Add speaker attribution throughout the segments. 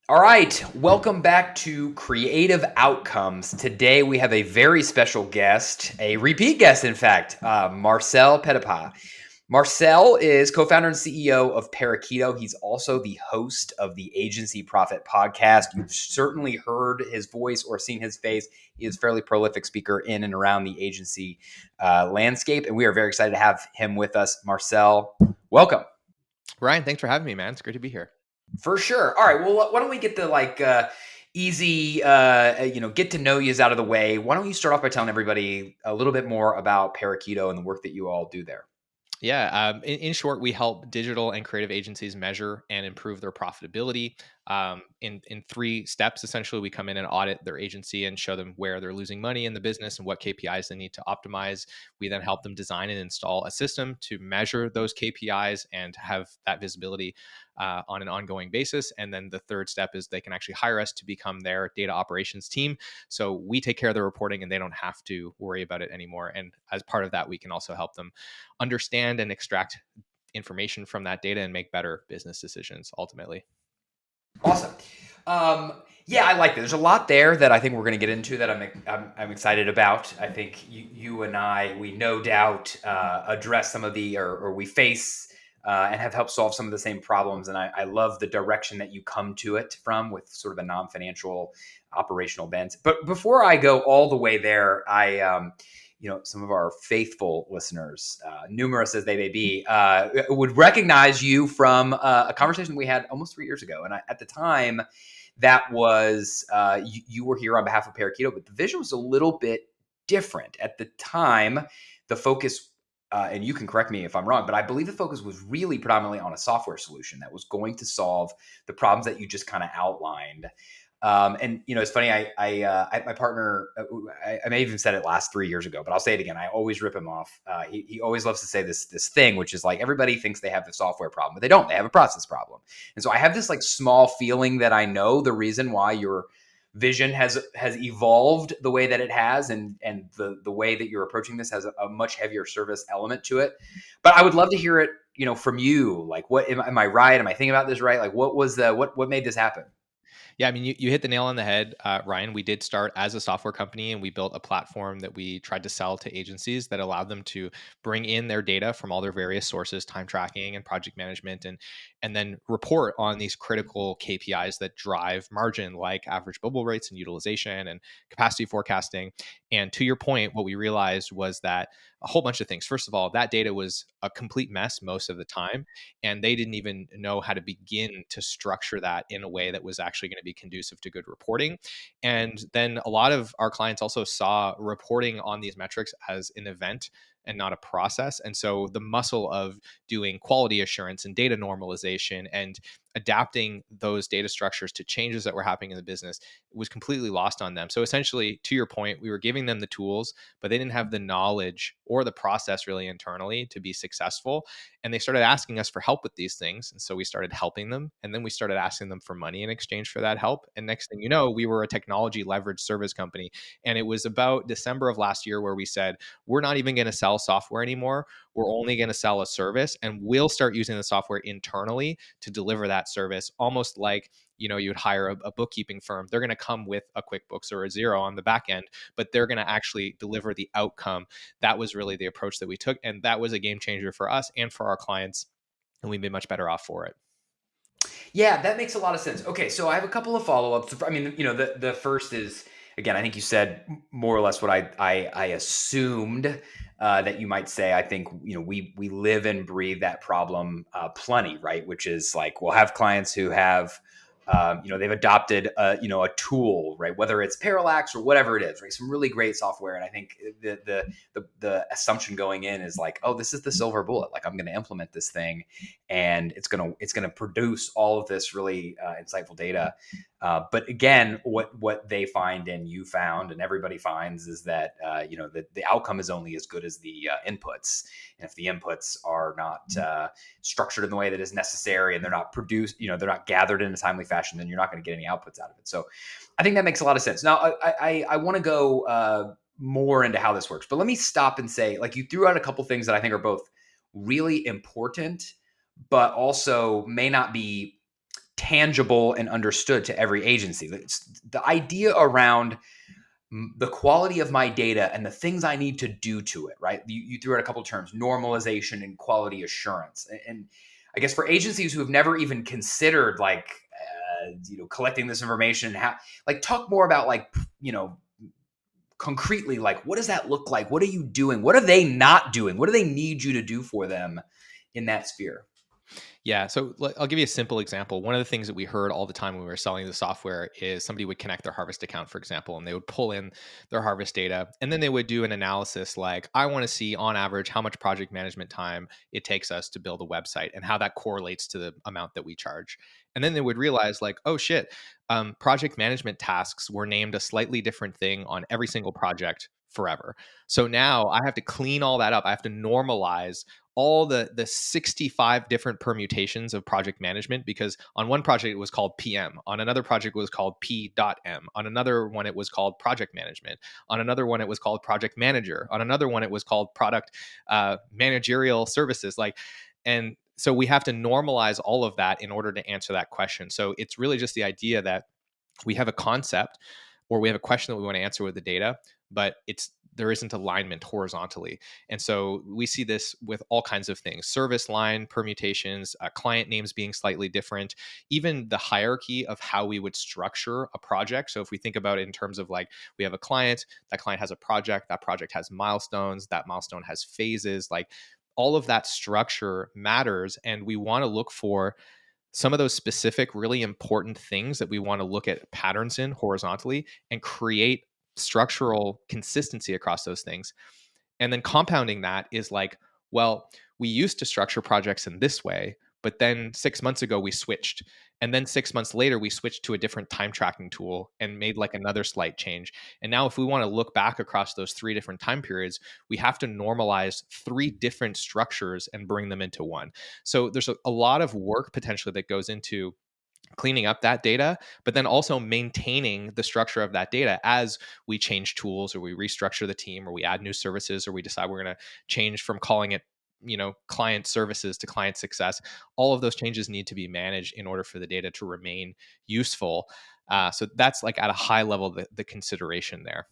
Speaker 1: All right, welcome back to Creative Outcomes. Today we have a very special guest, a repeat guest, in fact, Marcel Petitpas. Marcel is co-founder and CEO of Parakeeto. He's also the host of the Agency Profit podcast. You've certainly heard his voice or seen his face. He is a fairly prolific speaker in and around the agency landscape, and we are very excited to have him with us. Marcel, welcome.
Speaker 2: Ryan, thanks for having me, man. It's great to be here.
Speaker 1: For sure. All right. Well, why don't we get the easy, get to know yous out of the way? Why don't you start off by telling everybody a little bit more about Parakeeto and the work that you all do there?
Speaker 2: Yeah. In short, we help digital and creative agencies measure and improve their profitability. In three steps, essentially, we come in and audit their agency and show them where they're losing money in the business and what KPIs they need to optimize. We then help them design and install a system to measure those KPIs and have that visibility on an ongoing basis. And then the third step is they can actually hire us to become their data operations team. So we take care of the reporting and they don't have to worry about it anymore. And as part of that, we can also help them understand and extract information from that data and make better business decisions ultimately.
Speaker 1: Awesome. Yeah, I like that. There's a lot there that I think we're going to get into that I'm excited about. I think you and I, we no doubt address some of or we face and have helped solve some of the same problems. And I love the direction that you come to it from with sort of a non-financial operational bent. But before I go all the way there, some of our faithful listeners, numerous as they may be, would recognize you from a conversation we had almost 3 years ago. And at the time, that was you were here on behalf of Parakeeto, but the vision was a little bit different. At the time, the focus, and you can correct me if I'm wrong, but I believe the focus was really predominantly on a software solution that was going to solve the problems that you just kind of outlined. And it's funny. My partner, I may have even said it last 3 years ago, but I'll say it again. I always rip him off. He always loves to say this thing, which is like everybody thinks they have the software problem, but they don't. They have a process problem. And so I have this like small feeling that I know the reason why your vision has evolved the way that it has, and the way that you're approaching this has a much heavier service element to it. But I would love to hear it, from you. Like, what am I right? Am I thinking about this right? Like, what was what made this happen?
Speaker 2: Yeah, I mean, you hit the nail on the head, Ryan. We did start as a software company and we built a platform that we tried to sell to agencies that allowed them to bring in their data from all their various sources, time tracking and project management, and then report on these critical KPIs that drive margin, like average billable rates and utilization and capacity forecasting. And to your point, what we realized was that a whole bunch of things. First of all, that data was a complete mess most of the time, and they didn't even know how to begin to structure that in a way that was actually going to be conducive to good reporting. And then a lot of our clients also saw reporting on these metrics as an event and not a process. And so the muscle of doing quality assurance and data normalization and adapting those data structures to changes that were happening in the business was completely lost on them. So essentially, to your point, we were giving them the tools, but they didn't have the knowledge or the process really internally to be successful. And they started asking us for help with these things. And so we started helping them. And then we started asking them for money in exchange for that help. And next thing you know, we were a technology leveraged service company. And it was about December of last year where we said, we're not even going to sell software anymore. We're only going to sell a service, and we'll start using the software internally to deliver that service, almost like you would hire a bookkeeping firm. They're going to come with a QuickBooks or a Xero on the back end, but they're going to actually deliver the outcome. That was really the approach that we took, and that was a game changer for us and for our clients, and we've been much better off for it.
Speaker 1: Yeah, that makes a lot of sense. Okay, so I have a couple of follow-ups. I mean, the first is, again, I think you said more or less what I assumed that you might say. I think we live and breathe that problem plenty, right? Which is like we'll have clients who have they've adopted a tool, right? Whether it's Parallax or whatever it is, right? Some really great software, and I think the assumption going in is like, oh, this is the silver bullet. Like I'm going to implement this thing, and it's gonna produce all of this really insightful data. But again, what they find and you found and everybody finds is that the outcome is only as good as the inputs. And if the inputs are not structured in the way that is necessary and they're not produced, they're not gathered in a timely fashion, then you're not going to get any outputs out of it. So I think that makes a lot of sense. Now I want to go more into how this works, but let me stop and say, like, you threw out a couple things that I think are both really important, but also may not be tangible and understood to every agency. It's the idea around the quality of my data and the things I need to do to it, right? You threw out a couple of terms, normalization and quality assurance. And I guess for agencies who have never even considered like, collecting this information and how, like, talk more about like, concretely, like, what does that look like? What are you doing? What are they not doing? What do they need you to do for them in that sphere?
Speaker 2: Yeah. So I'll give you a simple example. One of the things that we heard all the time when we were selling the software is somebody would connect their Harvest account, for example, and they would pull in their Harvest data. And then they would do an analysis like, I want to see on average how much project management time it takes us to build a website and how that correlates to the amount that we charge. And then they would realize, like, oh shit, project management tasks were named a slightly different thing on every single project forever. So now I have to clean all that up. I have to normalize all the 65 different permutations of project management, because on one project it was called PM, on another project it was called P.M, on another one it was called project management, on another one it was called project manager, on another one it was called product managerial services. Like, and so we have to normalize all of that in order to answer that question. So it's really just the idea that we have a concept or we have a question that we want to answer with the data, but there isn't alignment horizontally. And so we see this with all kinds of things: service line permutations, client names being slightly different, even the hierarchy of how we would structure a project. So if we think about it in terms of like, we have a client, that client has a project, that project has milestones, that milestone has phases, like all of that structure matters. And we want to look for some of those specific, really important things that we want to look at patterns in horizontally and create structural consistency across those things. And then compounding that is like, well, we used to structure projects in this way, but then 6 months ago we switched. And then 6 months later, we switched to a different time tracking tool and made like another slight change. And now, if we want to look back across those 3 different time periods, we have to normalize 3 different structures and bring them into one. So there's a lot of work potentially that goes into cleaning up that data, but then also maintaining the structure of that data as we change tools or we restructure the team or we add new services or we decide we're going to change from calling it client services to client success. All of those changes need to be managed in order for the data to remain useful. So that's like at a high level the consideration there.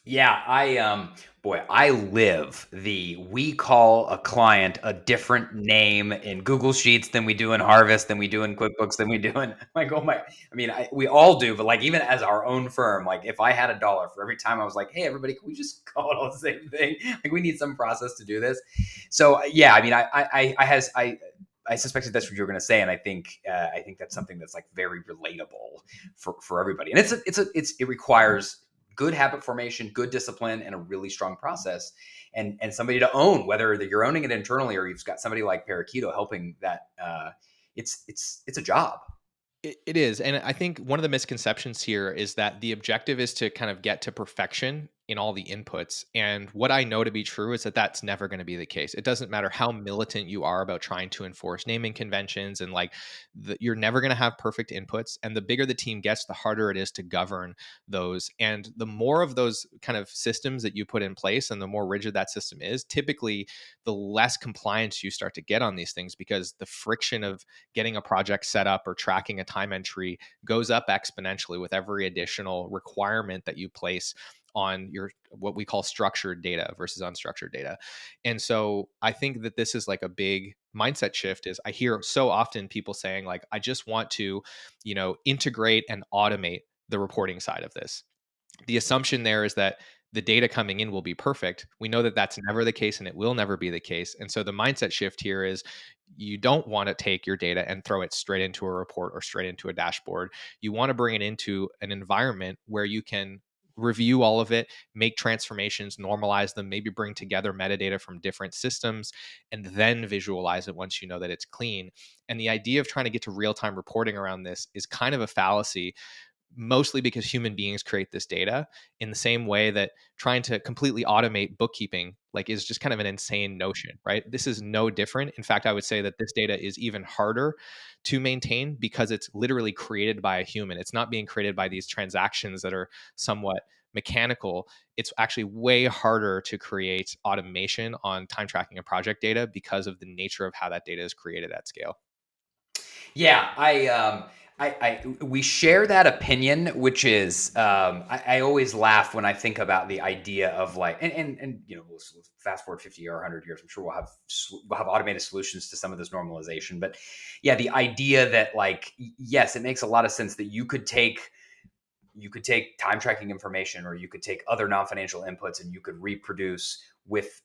Speaker 1: Yeah, I live we call a client a different name in Google Sheets than we do in Harvest, than we do in QuickBooks, than we do in like, oh my, I mean, we all do, but like, even as our own firm, like if I had $1 for every time I was like, hey everybody, can we just call it all the same thing? Like, we need some process to do this. So yeah, I mean, I suspected that's what you were going to say, and I think that's something that's like very relatable for everybody, and it requires good habit formation, good discipline, and a really strong process, and somebody to own, whether you're owning it internally or you've got somebody like Parakeeto helping that. It's a job.
Speaker 2: It is. And I think one of the misconceptions here is that the objective is to kind of get to perfection in all the inputs. And what I know to be true is that that's never going to be the case. It doesn't matter how militant you are about trying to enforce naming conventions and like you're never going to have perfect inputs. And the bigger the team gets, the harder it is to govern those. And the more of those kind of systems that you put in place and the more rigid that system is, typically the less compliance you start to get on these things, because the friction of getting a project set up or tracking a time entry goes up exponentially with every additional requirement that you place on your what we call structured data versus unstructured data. And so I think that this is like a big mindset shift. Is I hear so often people saying like, I just want to, integrate and automate the reporting side of this. The assumption there is that the data coming in will be perfect. We know that that's never the case and it will never be the case. And so the mindset shift here is you don't want to take your data and throw it straight into a report or straight into a dashboard. You want to bring it into an environment where you can review all of it, make transformations, normalize them, maybe bring together metadata from different systems, and then visualize it once you know that it's clean. And the idea of trying to get to real-time reporting around this is kind of a fallacy, mostly because human beings create this data in the same way that trying to completely automate bookkeeping like is just kind of an insane notion, right? This is no different. In fact, I would say that this data is even harder to maintain because it's literally created by a human. It's not being created by these transactions that are somewhat mechanical. It's actually way harder to create automation on time tracking and project data because of the nature of how that data is created at scale.
Speaker 1: Yeah, we share that opinion, which is I always laugh when I think about the idea of like and we'll fast forward 50 or 100 years. I'm sure we'll have automated solutions to some of this normalization. But yeah, the idea that like yes, it makes a lot of sense that you could take time tracking information or you could take other non-financial inputs and you could reproduce with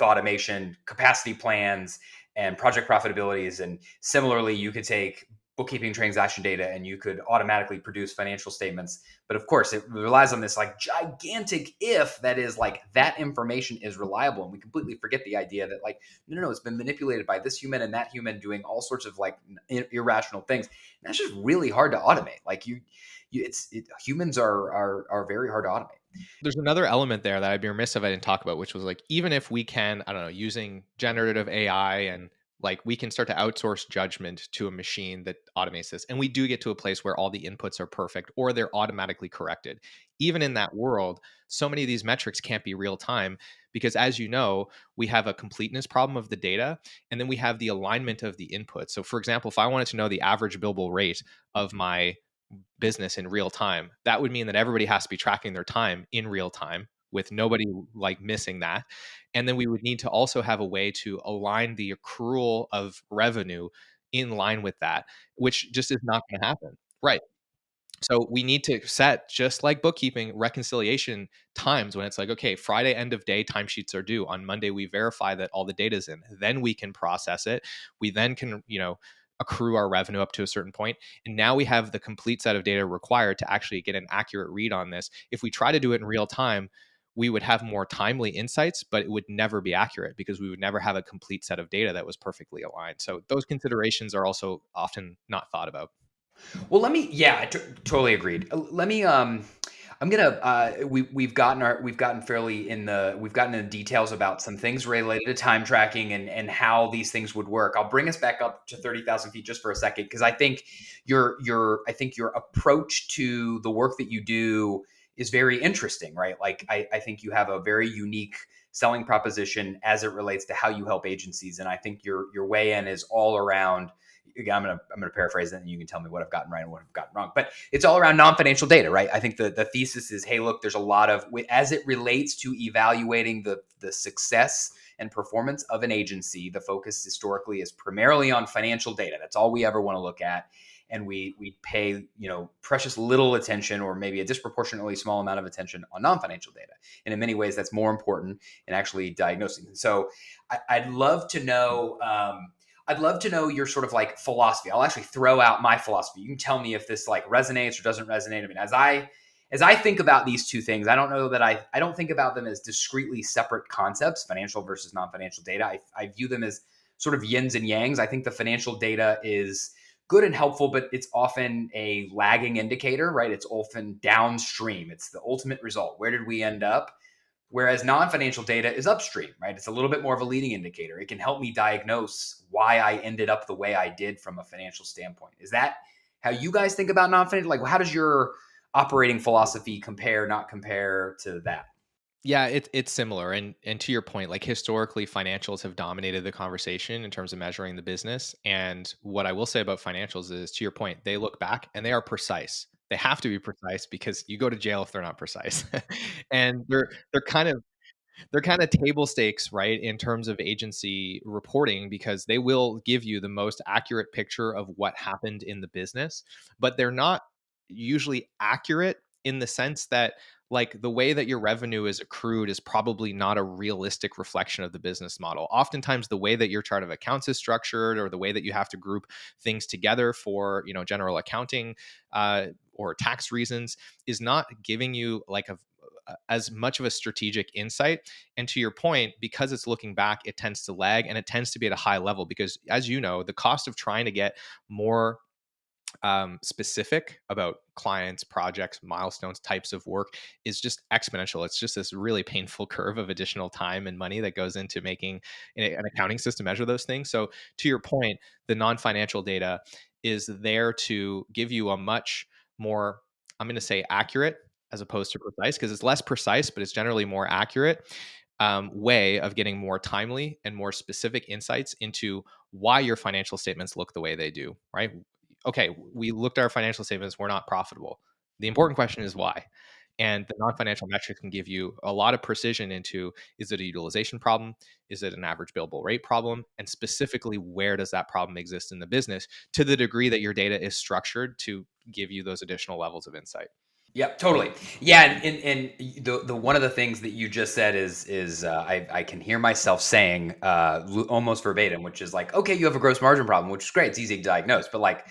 Speaker 1: automation capacity plans and project profitabilities. And similarly, you could take bookkeeping transaction data and you could automatically produce financial statements. But of course, it relies on this like gigantic if that is like that information is reliable. And we completely forget the idea that like, no, it's been manipulated by this human and that human doing all sorts of like irrational things. And that's just really hard to automate. Like humans are very hard to automate.
Speaker 2: There's another element there that I'd be remiss if I didn't talk about, which was like, even if we can, I don't know, using generative AI and like we can start to outsource judgment to a machine that automates this. And we do get to a place where all the inputs are perfect or they're automatically corrected. Even in that world, so many of these metrics can't be real time because, as you know, we have a completeness problem of the data and then we have the alignment of the input. So, for example, if I wanted to know the average billable rate of my business in real time, that would mean that everybody has to be tracking their time in real time with nobody like missing that. And then we would need to also have a way to align the accrual of revenue in line with that, which just is not going to happen. Right. So we need to set, just like bookkeeping, reconciliation times when it's like, okay, Friday end of day timesheets are due. On Monday, we verify that all the data's in. Then we can process it. We then can, accrue our revenue up to a certain point. And now we have the complete set of data required to actually get an accurate read on this. If we try to do it in real time, we would have more timely insights, but it would never be accurate because we would never have a complete set of data that was perfectly aligned. So those considerations are also often not thought about.
Speaker 1: Well, totally agreed. Let me I'm gonna we've gotten in details about some things related to time tracking and how these things would work. I'll bring us back up to 30,000 feet just for a second because I think your approach to the work that you do is very interesting, right? Like I think you have a very unique selling proposition as it relates to how you help agencies, and I think your way in is all around. Again, I'm gonna paraphrase it, and you can tell me what I've gotten right and what I've gotten wrong. But it's all around non-financial data, right? I think the thesis is, hey, look, there's a lot of as it relates to evaluating the success and performance of an agency. The focus historically is primarily on financial data. That's all we ever want to look at, and we pay precious little attention, or maybe a disproportionately small amount of attention on non-financial data. And in many ways, that's more important in actually diagnosing. And so, I'd love to know. I'd love to know your sort of like philosophy. I'll actually throw out my philosophy. You can tell me if this like resonates or doesn't resonate. I mean, as I think about these two things, I don't know that I don't think about them as discretely separate concepts, financial versus non-financial data. I view them as sort of yins and yangs. I think the financial data is good and helpful, but it's often a lagging indicator, right? It's often downstream. It's the ultimate result. Where did we end up? Whereas non-financial data is upstream, right? It's a little bit more of a leading indicator. It can help me diagnose why I ended up the way I did from a financial standpoint. Is that how you guys think about non-financial? Like, how does your operating philosophy not compare to that?
Speaker 2: Yeah, it's similar. And to your point, like historically, financials have dominated the conversation in terms of measuring the business. And what I will say about financials is, to your point, they look back and they are precise. They have to be precise because you go to jail if they're not precise. And they're kind of table stakes, right, in terms of agency reporting, because they will give you the most accurate picture of what happened in the business, but they're not usually accurate in the sense that, like, the way that your revenue is accrued is probably not a realistic reflection of the business model. Oftentimes the way that your chart of accounts is structured, or the way that you have to group things together for general accounting or tax reasons, is not giving you like as much of a strategic insight. And to your point, because it's looking back, it tends to lag and it tends to be at a high level because, as you know, the cost of trying to get more specific about clients, projects, milestones, types of work is just exponential. It's just this really painful curve of additional time and money that goes into making an accounting system measure those things. So, to your point, the non-financial data is there to give you a much more, I'm going to say, accurate as opposed to precise, because it's less precise, but it's generally more accurate way of getting more timely and more specific insights into why your financial statements look the way they do, right? okay, we looked at our financial statements, we're not profitable. The important question is why. And the non-financial metrics can give you a lot of precision into, is it a utilization problem? Is it an average billable rate problem? And specifically, where does that problem exist in the business, to the degree that your data is structured to give you those additional levels of insight.
Speaker 1: Yep, totally. Yeah, and the one of the things that you just said is I can hear myself saying almost verbatim, which is like, okay, you have a gross margin problem, which is great, it's easy to diagnose, but like,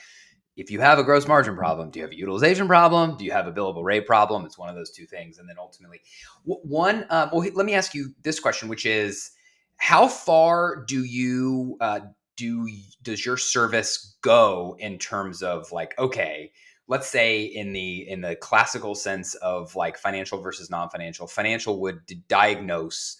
Speaker 1: if you have a gross margin problem, do you have a utilization problem? Do you have a billable rate problem? It's one of those two things, and then ultimately, one. Well, let me ask you this question, which is, how far do you does your service go in terms of like, okay, let's say in the classical sense of like financial versus non-financial, financial would diagnose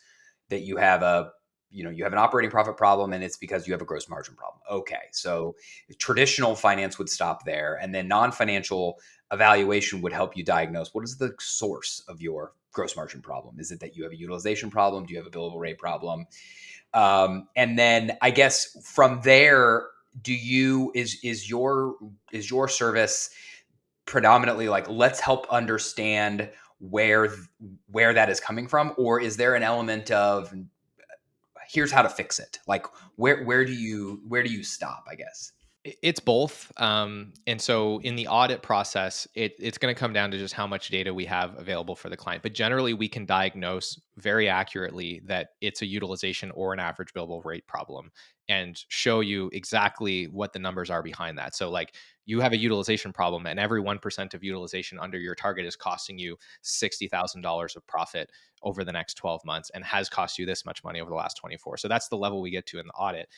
Speaker 1: that you have a you have an operating profit problem and it's because you have a gross margin problem. Okay, so traditional finance would stop there, and then non-financial evaluation would help you diagnose what is the source of your gross margin problem. Is it that you have a utilization problem? Do you have a billable rate problem? And then I guess from there, do you is your service predominantly like, let's help understand where where that is coming from, or is there an element of here's how to fix it? Like, where do you stop, I guess?
Speaker 2: It's both. And so in the audit process, it's going to come down to just how much data we have available for the client. But generally, we can diagnose very accurately that it's a utilization or an average billable rate problem and show you exactly what the numbers are behind that. So, like, you have a utilization problem, and every 1% of utilization under your target is costing you $60,000 of profit over the next 12 months and has cost you this much money over the last 24. So that's the level we get to in the audit.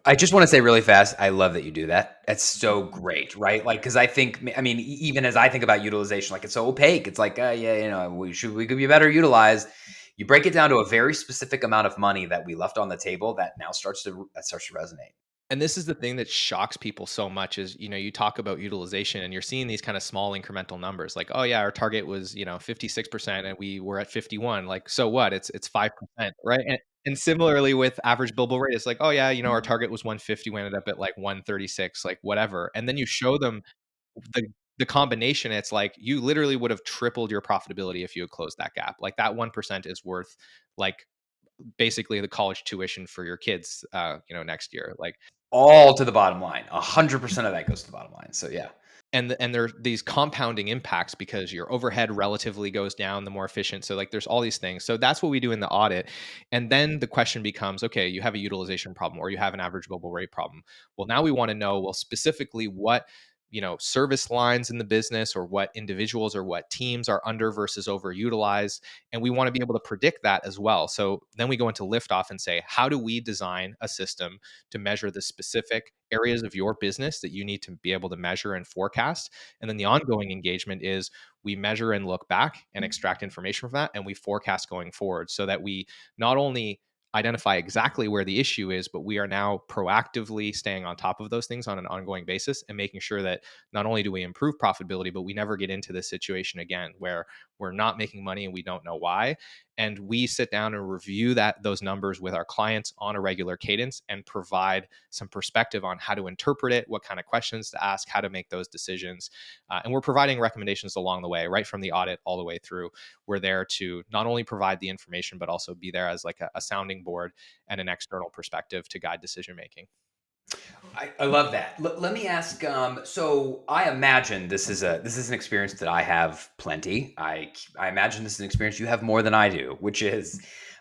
Speaker 1: I just want to say really fast, I love that you do that. That's so great, right? Like, because I think, I mean, even as I think about utilization, like it's so opaque. It's like, yeah, we could be better utilized. You break it down to a very specific amount of money that we left on the table that now starts to resonate.
Speaker 2: And this is the thing that shocks people so much is, you talk about utilization and you're seeing these kind of small incremental numbers like, oh yeah, our target was, 56% and we were at 51. Like, so what? It's 5%, right? And similarly with average billable rate, it's like, oh yeah, our target was 150, we ended up at like 136, like whatever. And then you show them the the combination, it's like you literally would have tripled your profitability if you had closed that gap. Like that 1% is worth like basically the college tuition for your kids next year. Like,
Speaker 1: All to the bottom line. 100% of that goes to the bottom line. So yeah.
Speaker 2: and there are these compounding impacts because your overhead relatively goes down the more efficient, so like there's all these things. So that's what we do in the audit. And then the question becomes, okay, you have a utilization problem or you have an average billable rate problem. Well, now we want to know, well, specifically what service lines in the business or what individuals or what teams are under versus overutilized, and we want to be able to predict that as well. So then we go into liftoff and say, how do we design a system to measure the specific areas of your business that you need to be able to measure and forecast? And then the ongoing engagement is we measure and look back and extract information from that, and we forecast going forward so that we not only identify exactly where the issue is, but we are now proactively staying on top of those things on an ongoing basis and making sure that not only do we improve profitability, but we never get into this situation again where we're not making money and we don't know why. And we sit down and review those numbers with our clients on a regular cadence and provide some perspective on how to interpret it, what kind of questions to ask, how to make those decisions. And we're providing recommendations along the way, right from the audit all the way through. We're there to not only provide the information, but also be there as like a sounding board and an external perspective to guide decision making.
Speaker 1: I love that. Let me ask. So I imagine this is an experience that I have plenty. I imagine this is an experience you have more than I do, which is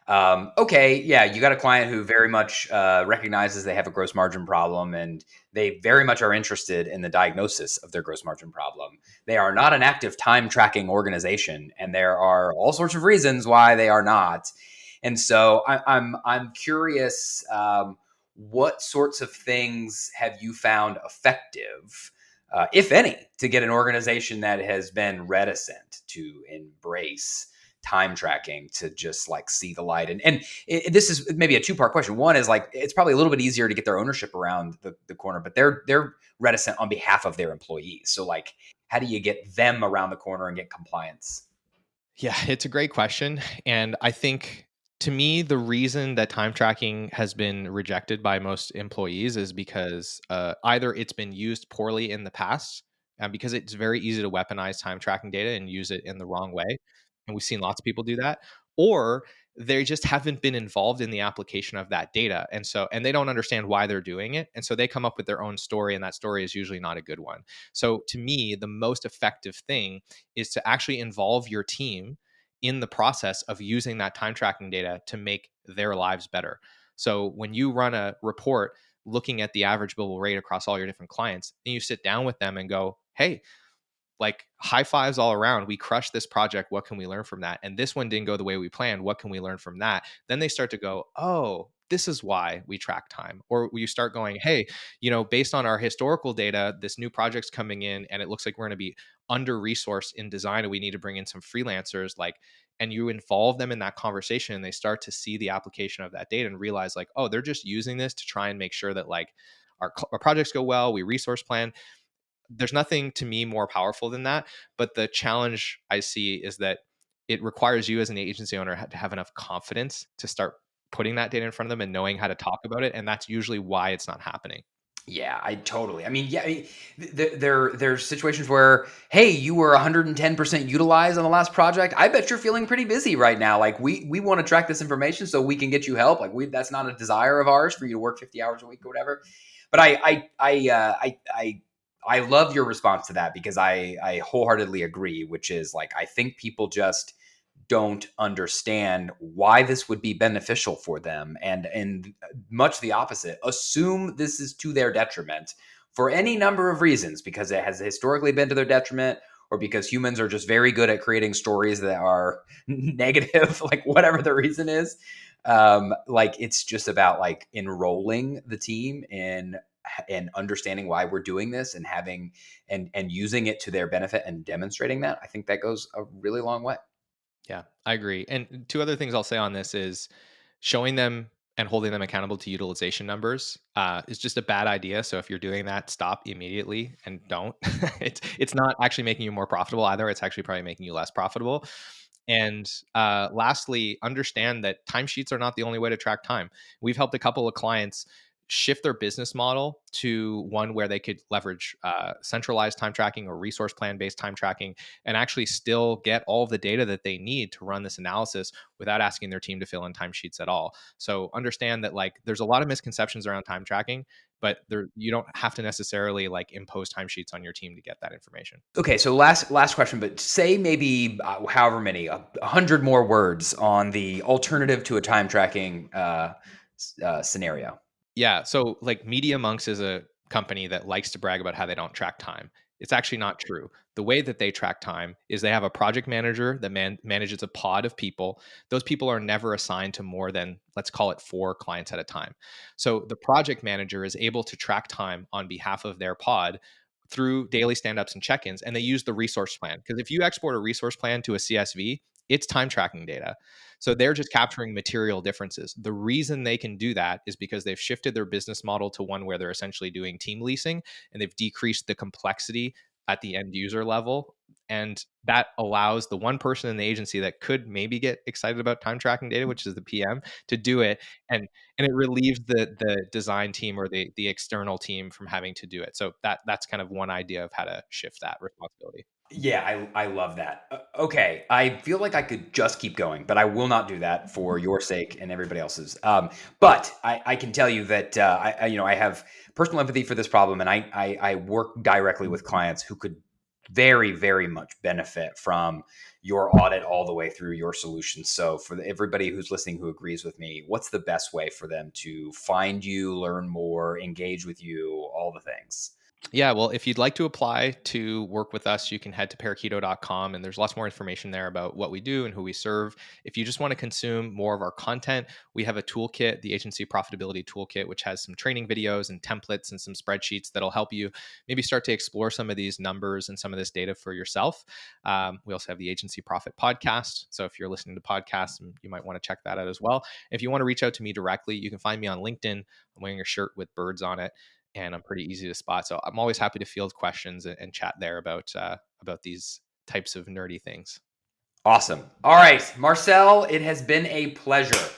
Speaker 1: okay. Yeah, you got a client who very much recognizes they have a gross margin problem, and they very much are interested in the diagnosis of their gross margin problem. They are not an active time tracking organization, and there are all sorts of reasons why they are not. And so I'm curious. What sorts of things have you found effective, if any, to get an organization that has been reticent to embrace time tracking to just like see the light? This is maybe a two-part question. One is like, it's probably a little bit easier to get their ownership around the corner, but they're reticent on behalf of their employees. So like, how do you get them around the corner and get compliance?
Speaker 2: Yeah, it's a great question. And I think To me, the reason that time tracking has been rejected by most employees is because either it's been used poorly in the past, because it's very easy to weaponize time tracking data and use it in the wrong way. And we've seen lots of people do that. Or they just haven't been involved in the application of that data. And they don't understand why they're doing it. And so they come up with their own story, and that story is usually not a good one. So to me, the most effective thing is to actually involve your team in the process of using that time tracking data to make their lives better. So when you run a report looking at the average billable rate across all your different clients, and you sit down with them and go, hey, like high fives all around. We crushed this project. What can we learn from that? And this one didn't go the way we planned. What can we learn from that? Then they start to go, oh, this is why we track time. Or you start going, hey, based on our historical data, this new project's coming in and it looks like we're going to be under resourced in design and we need to bring in some freelancers. And you involve them in that conversation and they start to see the application of that data and realize, like, oh, they're just using this to try and make sure that like our projects go well, we resource plan. There's nothing to me more powerful than that. But the challenge I see is that it requires you as an agency owner to have enough confidence to start putting that data in front of them and knowing how to talk about it. And that's usually why it's not happening.
Speaker 1: Yeah, I totally. I mean, yeah, there's situations where, hey, you were 110% utilized on the last project. I bet you're feeling pretty busy right now. Like we want to track this information so we can get you help. Like that's not a desire of ours for you to work 50 hours a week or whatever. But I love your response to that because I wholeheartedly agree. Which is like I think people just don't understand why this would be beneficial for them, and much the opposite, assume this is to their detriment for any number of reasons, because it has historically been to their detriment, or because humans are just very good at creating stories that are negative, like whatever the reason is. Like it's just about like enrolling the team in and understanding why we're doing this and having and using it to their benefit and demonstrating that. I think that goes a really long way.
Speaker 2: Yeah, I agree. And two other things I'll say on this is showing them and holding them accountable to utilization numbers is just a bad idea. So if you're doing that, stop immediately and don't. It's not actually making you more profitable either. It's actually probably making you less profitable. And lastly, understand that timesheets are not the only way to track time. We've helped a couple of clients shift their business model to one where they could leverage centralized time tracking or resource plan based time tracking and actually still get all of the data that they need to run this analysis without asking their team to fill in timesheets at all. So understand that like there's a lot of misconceptions around time tracking, but you don't have to necessarily like impose timesheets on your team to get that information.
Speaker 1: Okay, so last question, but say maybe however many, 100 more words on the alternative to a time tracking scenario.
Speaker 2: Yeah. So like Media Monks is a company that likes to brag about how they don't track time. It's actually not true. The way that they track time is they have a project manager that manages a pod of people. Those people are never assigned to more than, let's call it, 4 clients at a time. So the project manager is able to track time on behalf of their pod through daily stand-ups and check-ins, and they use the resource plan. Because if you export a resource plan to a CSV, it's time tracking data. So they're just capturing material differences. The reason they can do that is because they've shifted their business model to one where they're essentially doing team leasing and they've decreased the complexity at the end user level. And that allows the one person in the agency that could maybe get excited about time tracking data, which is the PM, to do it. And it relieves the design team or the external team from having to do it. So that's kind of one idea of how to shift that responsibility.
Speaker 1: Yeah, I love that. Okay, I feel like I could just keep going, but I will not do that for your sake and everybody else's. But I can tell you that I have personal empathy for this problem, and I work directly with clients who could very very much benefit from your audit all the way through your solution. So for everybody who's listening who agrees with me, what's the best way for them to find you, learn more, engage with you, all the things?
Speaker 2: Yeah, well, if you'd like to apply to work with us, you can head to parakeeto.com and there's lots more information there about what we do and who we serve. If you just want to consume more of our content, we have a toolkit, the Agency Profitability Toolkit, which has some training videos and templates and some spreadsheets that'll help you maybe start to explore some of these numbers and some of this data for yourself. We also have the Agency Profit Podcast. So if you're listening to podcasts, you might want to check that out as well. If you want to reach out to me directly, you can find me on LinkedIn. I'm wearing a shirt with birds on it and I'm pretty easy to spot. So I'm always happy to field questions and chat there about these types of nerdy things.
Speaker 1: Awesome. All right, Marcel, it has been a pleasure.